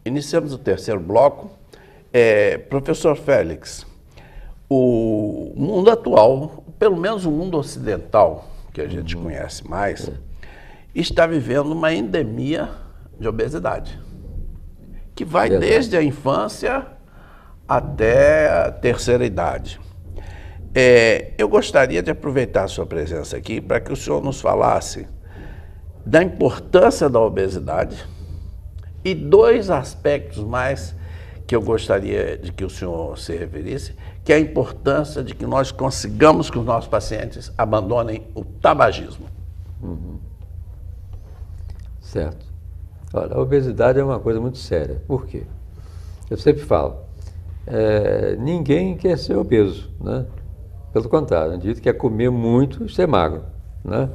Iniciamos o terceiro bloco. Professor Félix, o mundo atual, pelo menos o mundo ocidental, que a gente conhece mais, está vivendo uma endemia de obesidade, que vai desde a infância até a terceira idade. Eu gostaria de aproveitar a sua presença aqui para que o senhor nos falasse da importância da obesidade e dois aspectos mais que eu gostaria de que o senhor se referisse, que é a importância de que nós consigamos que os nossos pacientes abandonem o tabagismo. Certo. Olha, a obesidade é uma coisa muito séria. Por quê? Eu sempre falo, ninguém quer ser obeso, né? Pelo contrário, o indivíduo quer comer muito e ser magro, né?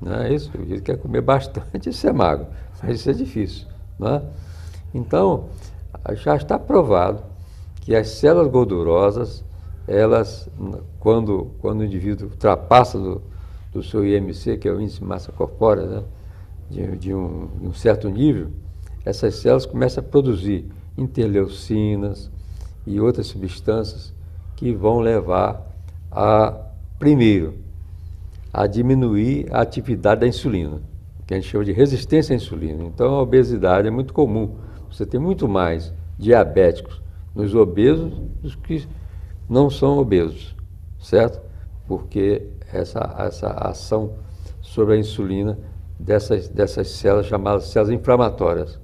Não é isso? O indivíduo quer comer bastante e ser magro, mas isso é difícil, né? Então, já está provado que as células gordurosas, elas, quando o indivíduo ultrapassa do seu IMC, que é o índice de massa corpórea, né? de um certo nível, essas células começam a produzir interleucinas e outras substâncias que vão levar primeiro, a diminuir a atividade da insulina, que a gente chama de resistência à insulina. Então, a obesidade é muito comum. Você tem muito mais diabéticos nos obesos dos que não são obesos, certo? Porque essa ação sobre a insulina dessas células chamadas células inflamatórias.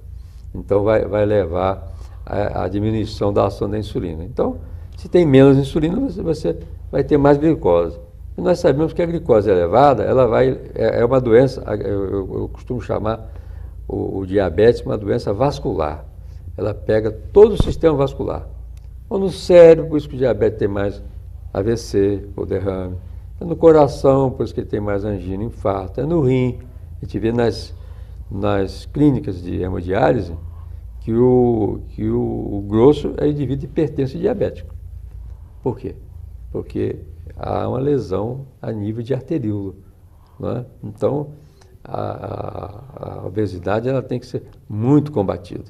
Então, vai levar à diminuição da ação da insulina. Então, se tem menos insulina, você vai ter mais glicose. E nós sabemos que a glicose elevada, é uma doença, eu costumo chamar o diabetes uma doença vascular. Ela pega todo o sistema vascular. Ou no cérebro, por isso que o diabetes tem mais AVC, ou derrame. É no coração, por isso que ele tem mais angina, infarto. É no rim. A gente vê nas clínicas de hemodiálise que o grosso é indivíduo hipertenso e diabético. Por quê? Porque há uma lesão a nível de arteríolo, não é? Então, a obesidade ela tem que ser muito combatida.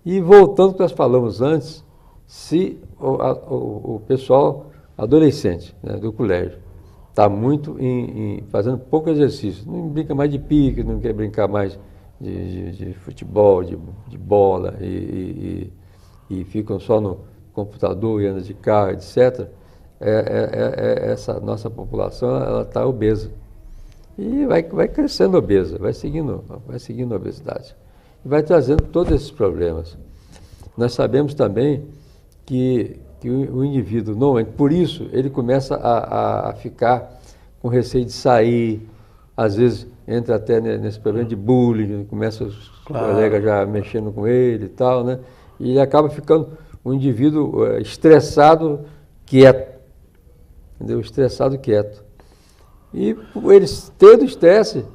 E voltando ao que nós falamos antes, se o pessoal adolescente, né, do colégio está muito fazendo pouco exercício, não brinca mais de pique, não quer brincar mais de futebol, de bola e ficam só no computador e andam de carro, etc., essa nossa população ela está obesa. E vai crescendo obesa, vai seguindo a obesidade. E vai trazendo todos esses problemas. Nós sabemos também que o indivíduo, normalmente, por isso, ele começa a ficar com receio de sair, às vezes entra até nesse problema de bullying, começa os colegas já mexendo com ele e tal, né? E ele acaba ficando um indivíduo estressado, quieto. Entendeu? Estressado, quieto. E por ele tendo estresse,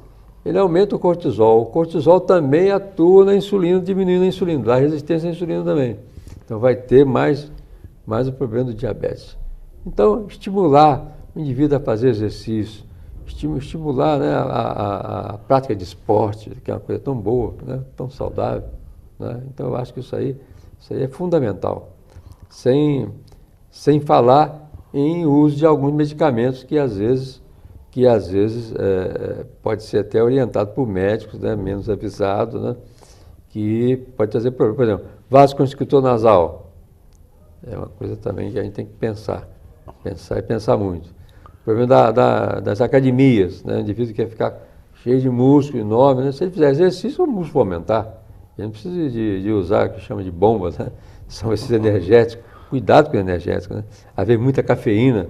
ele aumenta o cortisol. O cortisol também atua na insulina, diminuindo a insulina, dá resistência à insulina também. Então vai ter mais o problema do diabetes. Então, estimular o indivíduo a fazer exercício, estimular, né, a prática de esporte, que é uma coisa tão boa, né, tão saudável, né? Então eu acho que isso aí é fundamental. Sem falar em uso de alguns medicamentos que às vezes pode ser até orientado por médicos, né, menos avisados, né, que pode trazer problema. Por exemplo, vasoconstritor nasal é uma coisa também que a gente tem que pensar e pensar muito. O problema das academias, né, o indivíduo quer ficar cheio de músculo enorme, né, se ele fizer exercício, o músculo vai aumentar. Ele não precisa de usar o que chama de bombas, né, são esses energéticos. Cuidado com o energético, né? Haver muita cafeína.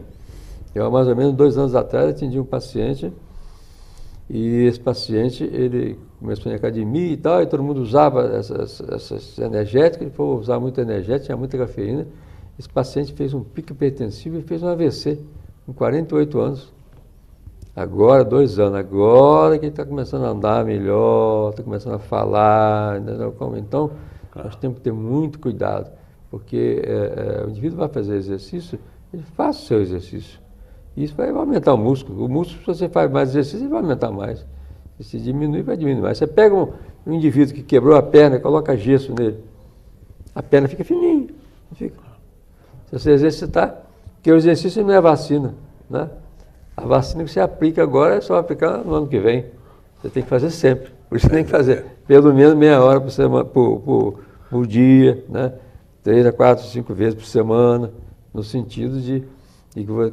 Eu, há mais ou menos 2 anos atrás, atendi um paciente e esse paciente, ele começou em academia e tal, e todo mundo usava essas energéticas, ele foi usar muito energético, tinha muita cafeína. Esse paciente fez um pico hipertensivo e fez um AVC com 48 anos. Agora, 2 anos, agora que ele está começando a andar melhor, está começando a falar, entendeu? Então, nós temos que ter muito cuidado. Porque o indivíduo vai fazer exercício, ele faz o seu exercício. Isso vai aumentar o músculo. O músculo, se você faz mais exercício, ele vai aumentar mais. Se diminuir, vai diminuir mais. Você pega um indivíduo que quebrou a perna, coloca gesso nele. a perna fica fininha. Fica. Se você exercitar, porque o exercício não é vacina, né? A vacina que você aplica agora é só aplicar no ano que vem. Você tem que fazer sempre. Por isso você tem que fazer pelo menos meia hora por semana, por dia, né? 3 a 4, 5 vezes por semana, no sentido de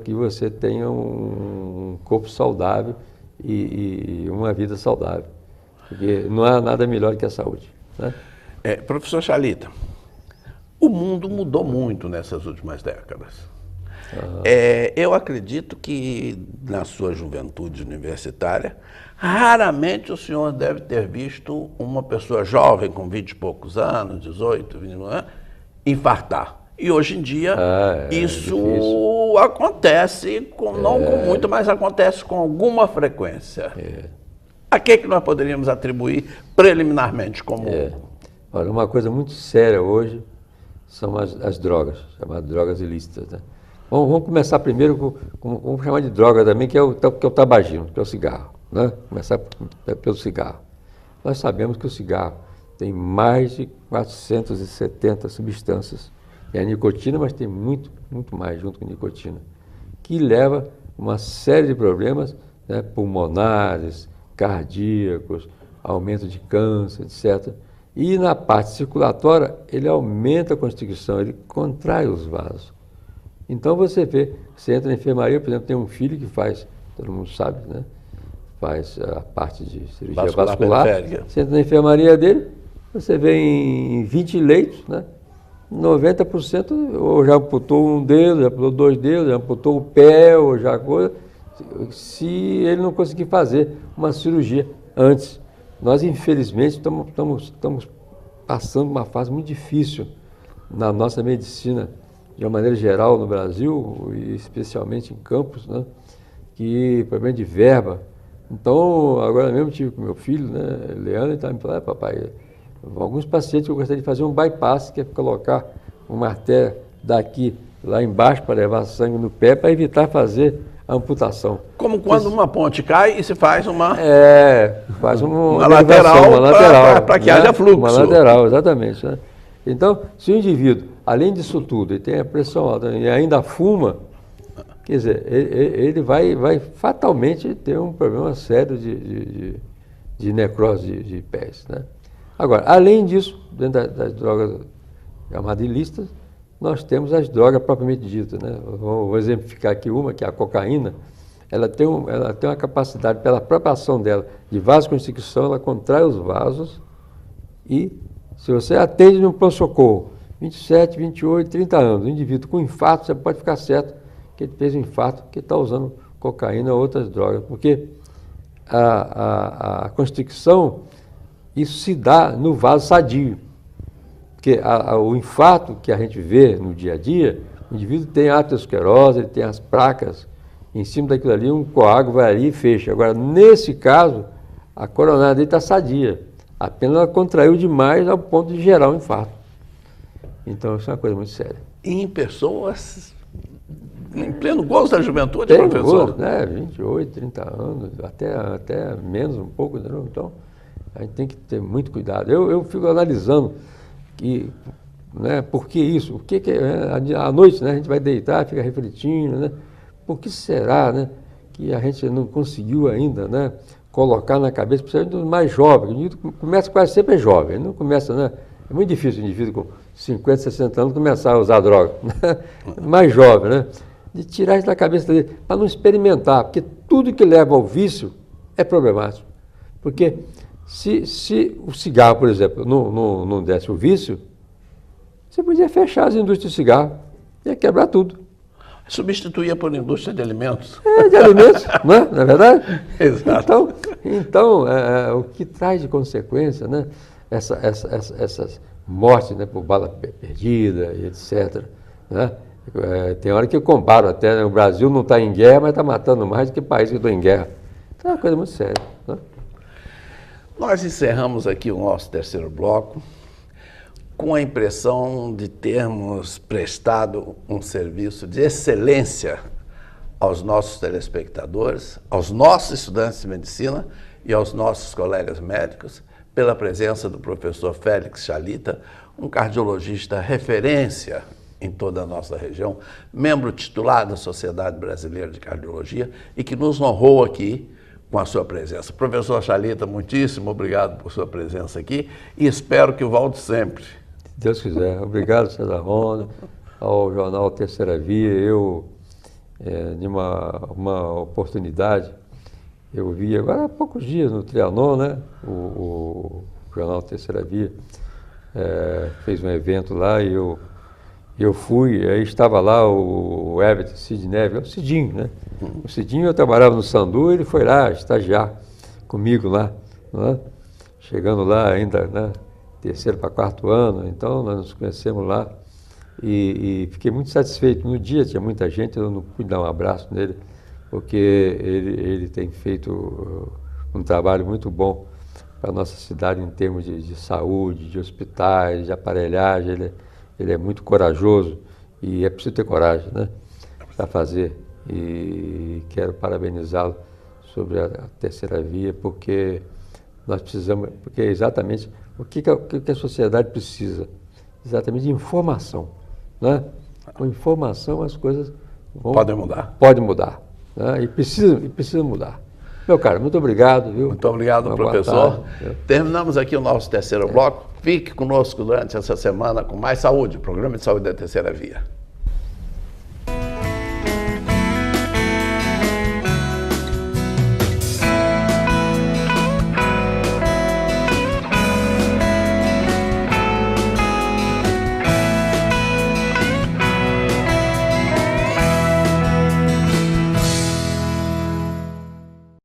que você tenha um corpo saudável e uma vida saudável. Porque não há nada melhor que a saúde, né? Professor Chalita, o mundo mudou muito nessas últimas décadas. Eu acredito que na sua juventude universitária, raramente o senhor deve ter visto uma pessoa jovem com 20 e poucos anos, 18, 21 anos, infartar. E hoje em dia isso acontece, não com muito, mas acontece com alguma frequência. A que nós poderíamos atribuir preliminarmente como... Olha, uma coisa muito séria hoje são as drogas, chamadas drogas ilícitas, né? Vamos começar primeiro vamos chamar de droga também, que é o tabagismo, que é o cigarro, né? Começar pelo cigarro. Nós sabemos que o cigarro tem mais de 470 substâncias. É a nicotina, mas tem muito mais junto com a nicotina, que leva uma série de problemas, né, pulmonares, cardíacos, aumento de câncer, etc. E na parte circulatória, ele aumenta a constricção, ele contrai os vasos. Então você vê, você entra na enfermaria, por exemplo, tem um filho que faz, todo mundo sabe, né? Faz a parte de cirurgia vascular. Você entra na enfermaria dele, você vê em 20 leitos, né? 90% ou já amputou um dedo, já amputou 2 dedos, já amputou o pé, ou já coisa, se ele não conseguir fazer uma cirurgia antes. Nós, infelizmente, estamos passando uma fase muito difícil na nossa medicina, de uma maneira geral no Brasil, e especialmente em campos, né? Que problema de verba. Então, agora mesmo tive com meu filho, né, Leandro, e estava me falando, papai, alguns pacientes que eu gostaria de fazer um bypass, que é colocar uma artéria daqui lá embaixo para levar sangue no pé, para evitar fazer a amputação. Como quando uma ponte cai e se faz uma... faz uma lateral para que haja fluxo. Uma lateral, exatamente, né? Então, se o indivíduo, além disso tudo, ele tem a pressão alta e ainda fuma, quer dizer, ele vai fatalmente ter um problema sério de necrose de pés, né? Agora, além disso, dentro das drogas chamadas ilícitas, nós temos as drogas propriamente ditas, né? Vou exemplificar aqui uma, que é a cocaína. Ela tem uma capacidade, pela própria ação dela, de vasoconstricção, ela contrai os vasos e, se você atende no pronto-socorro, 27, 28, 30 anos, um indivíduo com infarto, você pode ficar certo que ele fez um infarto, que está usando cocaína ou outras drogas, porque a constricção, isso se dá no vaso sadio, porque o infarto que a gente vê no dia a dia, o indivíduo tem aterosclerose, ele tem as placas, em cima daquilo ali um coágulo vai ali e fecha. Agora, nesse caso, a coronária dele está sadia, apenas ela contraiu demais ao ponto de gerar um infarto. Então, isso é uma coisa muito séria. E em pessoas em pleno gozo da juventude, professor? Gozo, né? 28, 30 anos, até menos um pouco, entendeu? Então, a gente tem que ter muito cuidado. Eu fico analisando né, por que isso? Por que à noite, né, a gente vai deitar, fica refletindo, né? Por que será, né, que a gente não conseguiu ainda, né, colocar na cabeça, principalmente dos mais jovens? O indivíduo começa quase sempre jovem, não começa, né? É muito difícil o indivíduo com 50, 60 anos começar a usar droga, né? Mais jovem, né? De tirar isso da cabeça dele, para não experimentar, porque tudo que leva ao vício é problemático. Porque se o cigarro, por exemplo, não desse o vício, você podia fechar as indústrias de cigarro, ia quebrar tudo. Substituía por indústria de alimentos. De alimentos, não é? Não é verdade? Exato. Então o que traz de consequência, né? Essas mortes, né, por bala perdida e etc., né? Tem hora que eu comparo até, né? O Brasil não está em guerra, mas está matando mais do que países que estão em guerra. Então é uma coisa muito séria, né? Nós encerramos aqui o nosso terceiro bloco com a impressão de termos prestado um serviço de excelência aos nossos telespectadores, aos nossos estudantes de medicina e aos nossos colegas médicos, pela presença do professor Félix Chalita, um cardiologista referência em toda a nossa região, membro titular da Sociedade Brasileira de Cardiologia e que nos honrou aqui com a sua presença. Professor Chalita, muitíssimo obrigado por sua presença aqui e espero que volte sempre. Se Deus quiser. Obrigado, César Ronda, ao jornal Terceira Via. Eu, de uma oportunidade, eu vi agora há poucos dias no Trianon, né? O jornal Terceira Via fez um evento lá e eu fui, aí estava lá o Everton Cid Neves, o Cidinho, né? O Cidinho, eu trabalhava no Sandu, ele foi lá estagiar comigo lá, né? Chegando lá ainda, né? Terceiro para quarto ano, então nós nos conhecemos lá e fiquei muito satisfeito. No dia tinha muita gente, eu não pude dar um abraço nele, porque ele tem feito um trabalho muito bom para a nossa cidade em termos de saúde, de hospitais, de aparelhagem. Ele é muito corajoso e é preciso ter coragem, né, para fazer. E quero parabenizá-lo sobre a Terceira Via, porque nós precisamos, porque é exatamente o que a sociedade precisa, exatamente de informação, né? Com informação as coisas podem mudar. Podem mudar, né? E precisa mudar. Meu caro, muito obrigado, viu? Muito obrigado, professor. Terminamos aqui o nosso terceiro bloco. Fique conosco durante essa semana com mais saúde, programa de saúde da Terceira Via.